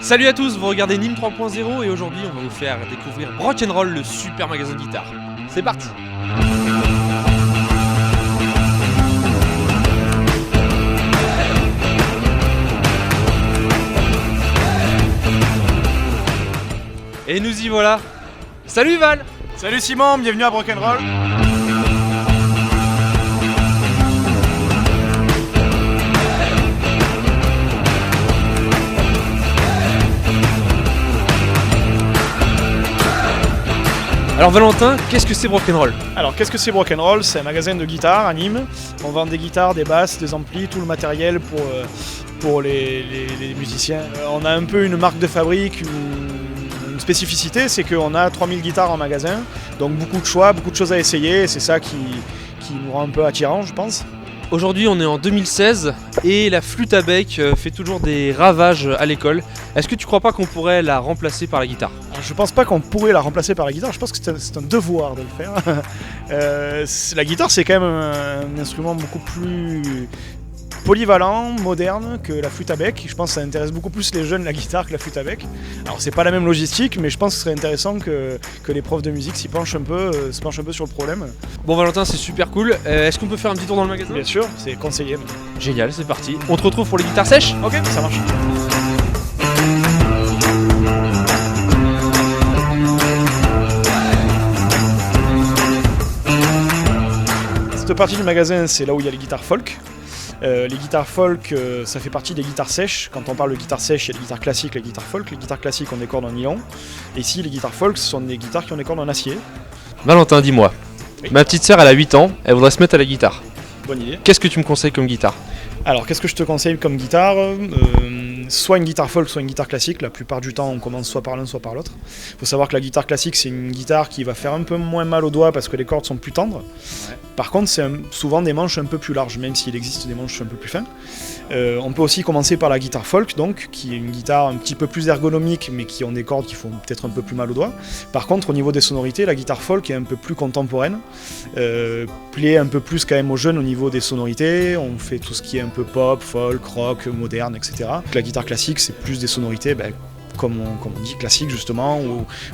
Salut à tous, vous regardez Nîmes 3.0 et aujourd'hui on va vous faire découvrir Brock'n'Roll, le super magasin de guitare. C'est parti. Et nous y voilà. Salut Val. Salut Simon, bienvenue à Brock'n'Roll. Alors Valentin, qu'est-ce que c'est Brock'n'Roll ? Alors qu'est-ce que c'est Brock'n'Roll ? C'est un magasin de guitares à Nîmes. On vend des guitares, des basses, des amplis, tout le matériel pour les musiciens. On a un peu une marque de fabrique, une spécificité, c'est qu'on a 3000 guitares en magasin, donc beaucoup de choix, beaucoup de choses à essayer, et c'est ça qui nous rend un peu attirant, je pense. Aujourd'hui on est en 2016 et la flûte à bec fait toujours des ravages à l'école. Est-ce que tu crois pas qu'on pourrait la remplacer par la guitare ? Alors, je pense pas qu'on pourrait la remplacer par la guitare, je pense que c'est un devoir de le faire. La guitare c'est quand même un instrument beaucoup plus polyvalent, moderne que la flûte à bec. Je pense que ça intéresse beaucoup plus les jeunes la guitare que la flûte à bec. Alors c'est pas la même logistique, mais je pense que ce serait intéressant que les profs de musique se penchent un peu sur le problème. Bon Valentin, c'est super cool. Est-ce qu'on peut faire un petit tour dans le magasin ? Bien sûr, c'est conseillé. Génial, c'est parti. On te retrouve pour les guitares sèches ? Ok, ça marche. Cette partie du magasin, c'est là où il y a les guitares folk. Les guitares folk, ça fait partie des guitares sèches. Quand on parle de guitares sèches, il y a les guitares classiques, les guitares folk. Les guitares classiques ont des cordes en nylon. Et ici, les guitares folk, ce sont des guitares qui ont des cordes en acier. Valentin, dis-moi. Oui. Ma petite sœur, elle a 8 ans, elle voudrait se mettre à la guitare. Bonne idée. Qu'est-ce que tu me conseilles comme guitare ? Alors, qu'est-ce que je te conseille comme guitare ? Soit une guitare folk, soit une guitare classique. La plupart du temps, on commence soit par l'un, soit par l'autre. Il faut savoir que la guitare classique, c'est une guitare qui va faire un peu moins mal aux doigts parce que les cordes sont plus tendres. Ouais. Par contre, c'est souvent des manches un peu plus larges, même s'il existe des manches un peu plus fines. On peut aussi commencer par la guitare folk, donc, qui est une guitare un petit peu plus ergonomique, mais qui ont des cordes qui font peut-être un peu plus mal aux doigts. Par contre, au niveau des sonorités, la guitare folk est un peu plus contemporaine, plaît un peu plus quand même aux jeunes au niveau des sonorités. On fait tout ce qui est un peu pop, folk, rock, moderne, etc. La guitare classique, c'est plus des sonorités, comme on dit, classique justement,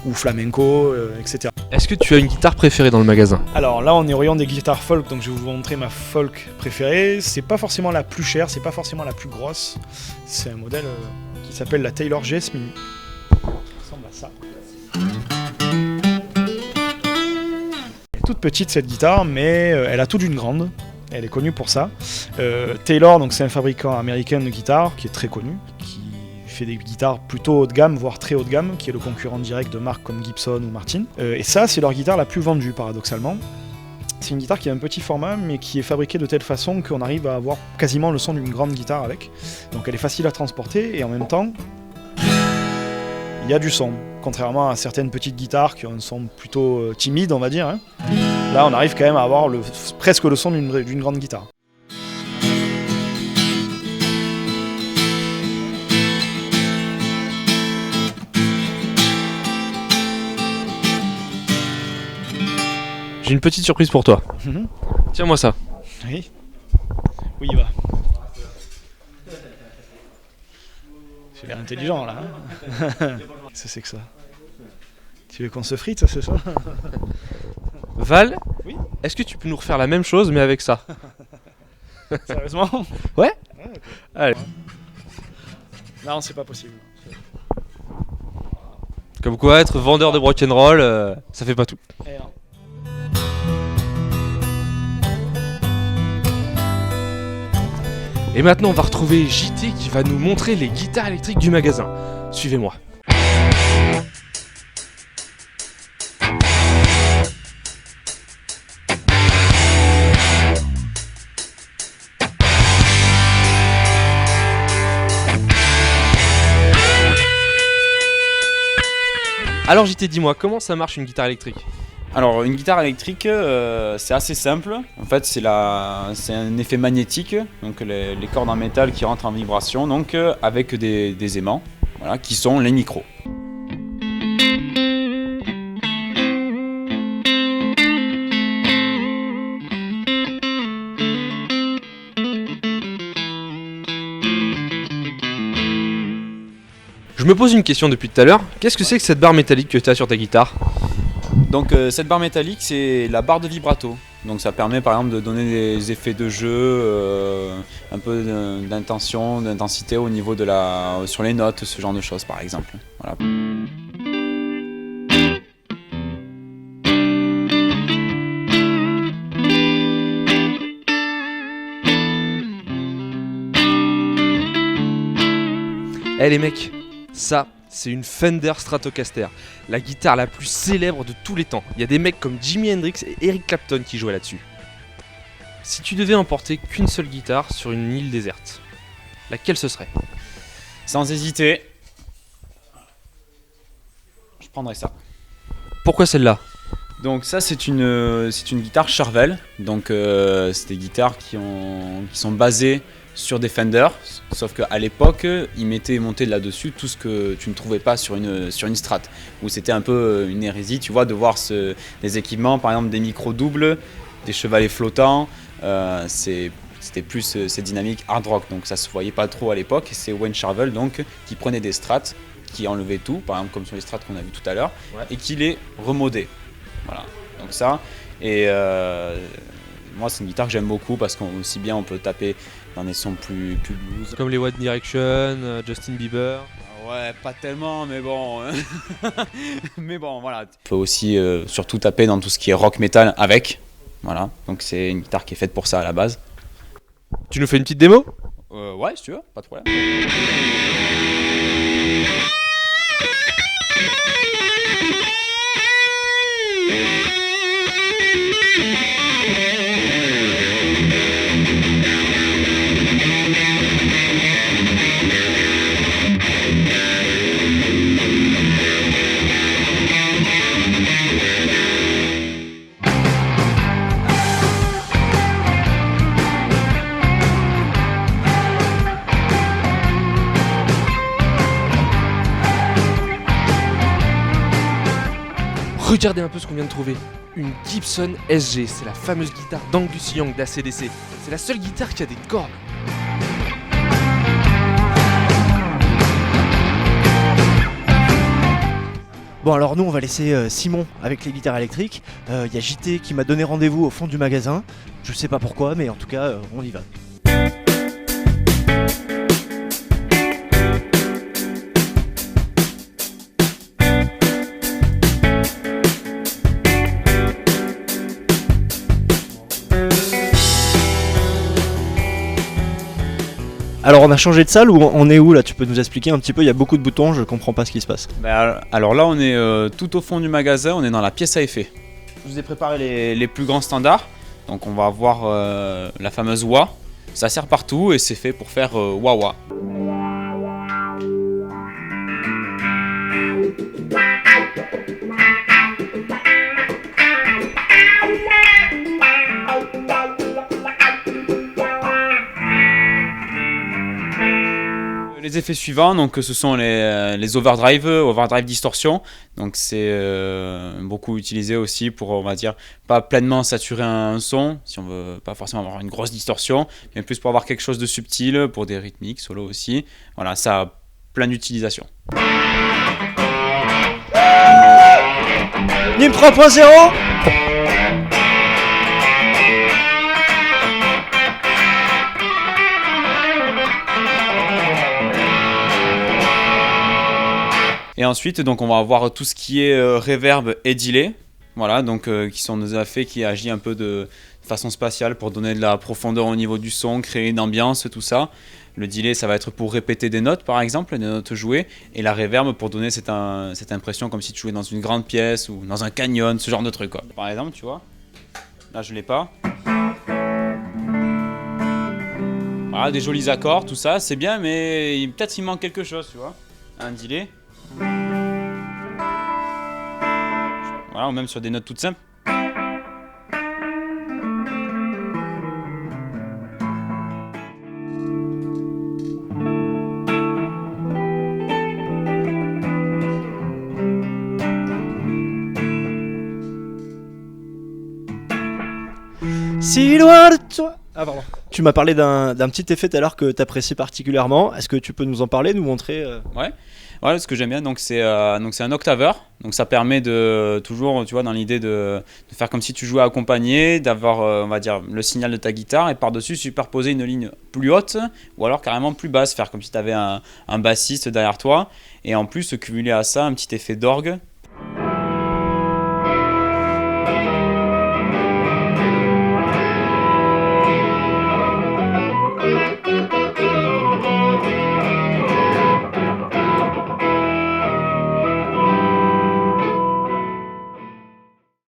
ou flamenco, etc. Est-ce que tu as une guitare préférée dans le magasin ? Alors là, on est au rayon des guitares folk, donc je vais vous montrer ma folk préférée. C'est pas forcément la plus chère, c'est pas forcément la plus grosse. C'est un modèle qui s'appelle la Taylor GS Mini. Ça ressemble à ça. Elle est toute petite cette guitare, mais elle a tout d'une grande. Elle est connue pour ça. Taylor, donc c'est un fabricant américain de guitares qui est très connu, qui fait des guitares plutôt haut de gamme, voire très haut de gamme, qui est le concurrent direct de marques comme Gibson ou Martin. Et ça, c'est leur guitare la plus vendue, paradoxalement. C'est une guitare qui a un petit format, mais qui est fabriquée de telle façon qu'on arrive à avoir quasiment le son d'une grande guitare avec. Donc elle est facile à transporter, et en même temps, il y a du son. Contrairement à certaines petites guitares qui ont un son plutôt timide, on va dire. Hein. Là, on arrive quand même à avoir presque le son d'une grande guitare. J'ai une petite surprise pour toi. Tiens-moi ça. Oui. Oui, il va. J'ai l'air intelligent là. Hein. C'est que ça. Tu veux qu'on se frite, c'est ça ? Val, oui. Est-ce que tu peux nous refaire la même chose mais avec ça ? Sérieusement ? Ouais. Okay. Allez. Non, c'est pas possible. Comme quoi, être vendeur de Brock'n'Roll, ça fait pas tout. Et maintenant, on va retrouver JT qui va nous montrer les guitares électriques du magasin. Suivez-moi. Alors JT, dis-moi, comment ça marche une guitare électrique ? Alors une guitare électrique, c'est assez simple. En fait, c'est un effet magnétique, donc les cordes en métal qui rentrent en vibration, donc avec des aimants, voilà, qui sont les micros. Je me pose une question depuis tout à l'heure. Qu'est-ce que c'est que cette barre métallique que tu as sur ta guitare? Donc cette barre métallique, c'est la barre de vibrato. Donc ça permet par exemple de donner des effets de jeu, un peu d'intention, d'intensité au niveau de sur les notes, ce genre de choses par exemple. Voilà. Eh les mecs, ça c'est une Fender Stratocaster, la guitare la plus célèbre de tous les temps. Il y a des mecs comme Jimi Hendrix et Eric Clapton qui jouaient là-dessus. Si tu devais emporter qu'une seule guitare sur une île déserte, laquelle ce serait? Sans hésiter, je prendrais ça. Pourquoi celle-là? Donc ça c'est une guitare Charvel. Donc c'est des guitares qui sont basées sur des Fender, sauf qu'à l'époque, ils montaient là-dessus tout ce que tu ne trouvais pas sur une Strat, où c'était un peu une hérésie, tu vois, de voir des équipements, par exemple des micros doubles, des chevalets flottants, c'était plus cette dynamique hard rock, donc ça se voyait pas trop à l'époque, et c'est Wayne Charvel donc, qui prenait des Strats, qui enlevait tout, par exemple comme sur les Strats qu'on a vu tout à l'heure, et qui les remodait. Voilà, donc ça, et moi c'est une guitare que j'aime beaucoup parce qu'aussi bien on peut taper dans des sons plus blues. Comme les One Direction, Justin Bieber. Ouais, pas tellement, mais bon. Mais bon, voilà. On peut aussi surtout taper dans tout ce qui est rock metal avec. Voilà, donc c'est une guitare qui est faite pour ça à la base. Tu nous fais une petite démo? Ouais, si tu veux, pas de problème. Regardez un peu ce qu'on vient de trouver. Une Gibson SG, c'est la fameuse guitare d'Angus Young d'ACDC. C'est la seule guitare qui a des cordes. Bon alors nous on va laisser Simon avec les guitares électriques. Il y a JT qui m'a donné rendez-vous au fond du magasin. Je sais pas pourquoi mais en tout cas on y va. Alors on a changé de salle ou on est où là? Tu peux nous expliquer un petit peu? Il y a beaucoup de boutons, je comprends pas ce qui se passe. Alors là on est tout au fond du magasin, on est dans la pièce à effet. Je vous ai préparé les plus grands standards. Donc on va avoir la fameuse wah. Ça sert partout et c'est fait pour faire wah-wah. Les effets suivants, donc ce sont les overdrive distorsion. Donc c'est beaucoup utilisé aussi pour, on va dire, pas pleinement saturer un son, si on veut pas forcément avoir une grosse distorsion, mais plus pour avoir quelque chose de subtil, pour des rythmiques, solo aussi. Voilà, ça a plein d'utilisations. NIM 3.0. Et ensuite, donc, on va avoir tout ce qui est reverb et delay, voilà, donc qui sont des effets qui agissent un peu de façon spatiale pour donner de la profondeur au niveau du son, créer une ambiance, tout ça. Le delay, ça va être pour répéter des notes, par exemple, des notes jouées, et la reverb pour donner cette impression comme si tu jouais dans une grande pièce ou dans un canyon, ce genre de truc, quoi. Par exemple, tu vois, là je l'ai pas. Voilà, des jolis accords, tout ça, c'est bien, mais peut-être il manque quelque chose, tu vois. Un delay. Voilà, ou même sur des notes toutes simples. Si loin de toi. Ah pardon. Tu m'as parlé d'un petit effet tout à l'heure que tu apprécies particulièrement. Est-ce que tu peux nous en parler, nous montrer Ouais, ce que j'aime bien, donc c'est un octaveur. Donc ça permet de toujours, tu vois, dans l'idée de faire comme si tu jouais accompagné, d'avoir, on va dire, le signal de ta guitare et par-dessus superposer une ligne plus haute ou alors carrément plus basse, faire comme si tu avais un bassiste derrière toi. Et en plus, cumuler à ça un petit effet d'orgue.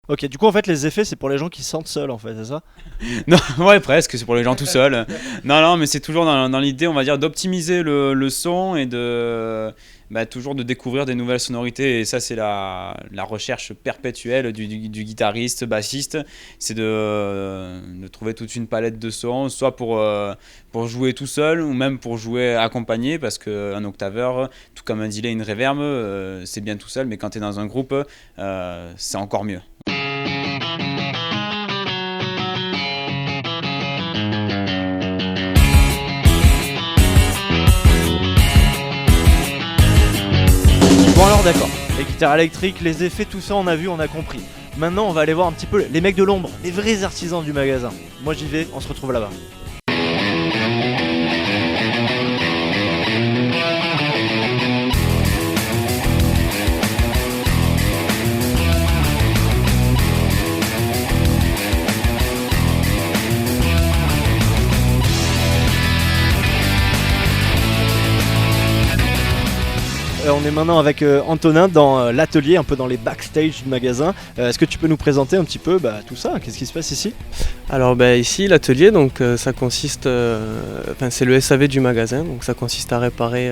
Ok, du coup en fait les effets c'est pour les gens qui se sentent seuls en fait, c'est ça? Non, ouais, presque, c'est pour les gens tout seuls. Non, mais c'est toujours dans l'idée, on va dire, d'optimiser le son et toujours de découvrir des nouvelles sonorités. Et ça, c'est la recherche perpétuelle du guitariste, bassiste. C'est de trouver toute une palette de sons, soit pour jouer tout seul ou même pour jouer accompagné, parce qu'un octaveur, tout comme un delay, une reverb, c'est bien tout seul, mais quand tu es dans un groupe, c'est encore mieux. Bon alors d'accord, les guitares électriques, les effets, tout ça on a vu, on a compris. Maintenant on va aller voir un petit peu les mecs de l'ombre, les vrais artisans du magasin. Moi j'y vais, on se retrouve là-bas. On est maintenant avec Antonin dans l'atelier, un peu dans les backstage du magasin. Est-ce que tu peux nous présenter un petit peu tout ça? Qu'est-ce qui se passe ici? Alors ici l'atelier, donc ça consiste, c'est le SAV du magasin, donc ça consiste à réparer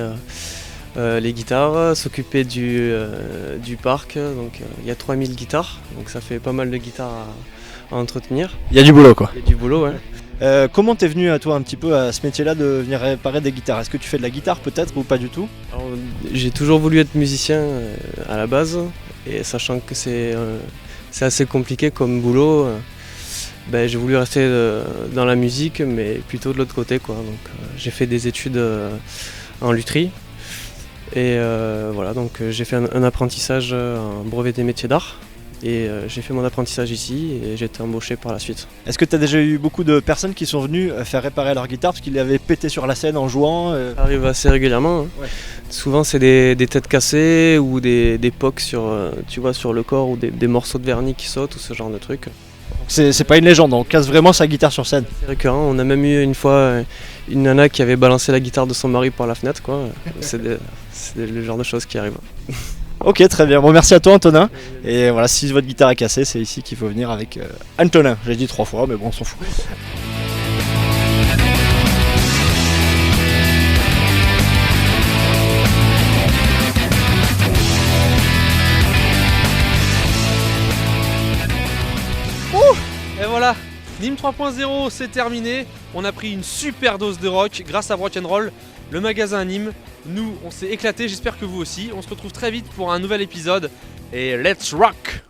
les guitares, s'occuper du parc. Donc il y a 3000 guitares, donc ça fait pas mal de guitares à entretenir. Il y a du boulot quoi. Il y a du boulot, ouais. Comment t'es venu à toi un petit peu à ce métier-là de venir réparer des guitares? Est-ce que tu fais de la guitare peut-être ou pas du tout? Alors, j'ai toujours voulu être musicien à la base, et sachant que c'est assez compliqué comme boulot, j'ai voulu rester dans la musique, mais plutôt de l'autre côté, quoi. Donc j'ai fait des études en lutherie, et voilà, donc j'ai fait un apprentissage, un brevet des métiers d'art. Et j'ai fait mon apprentissage ici et j'ai été embauché par la suite. Est-ce que tu as déjà eu beaucoup de personnes qui sont venues faire réparer leur guitare parce qu'ils l'avaient pété sur la scène en jouant Ça arrive assez régulièrement. Hein. Ouais. Souvent c'est des têtes cassées ou des pocs sur le corps ou des morceaux de vernis qui sautent ou ce genre de trucs. C'est pas une légende, on casse vraiment sa guitare sur scène. C'est récurrent, on a même eu une fois une nana qui avait balancé la guitare de son mari par la fenêtre, quoi. C'est le genre de choses qui arrivent. Ok, très bien. Bon, merci à toi, Antonin. Et voilà, si votre guitare est cassée, c'est ici qu'il faut venir avec Antonin. J'ai dit 3 fois, mais bon, on s'en fout. Et voilà, Nîmes 3.0, c'est terminé. On a pris une super dose de rock grâce à Rock'n'Roll, le magasin à Nîmes. Nous, on s'est éclaté, j'espère que vous aussi. On se retrouve très vite pour un nouvel épisode. Et let's rock!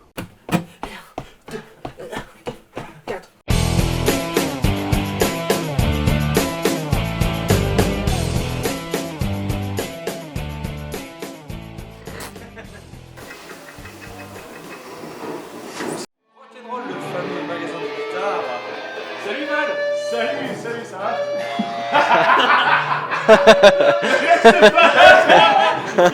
Rock'n'Roll, le fameux magasin de guitare. Salut Val! Salut, ça va? Reste pas là, toi!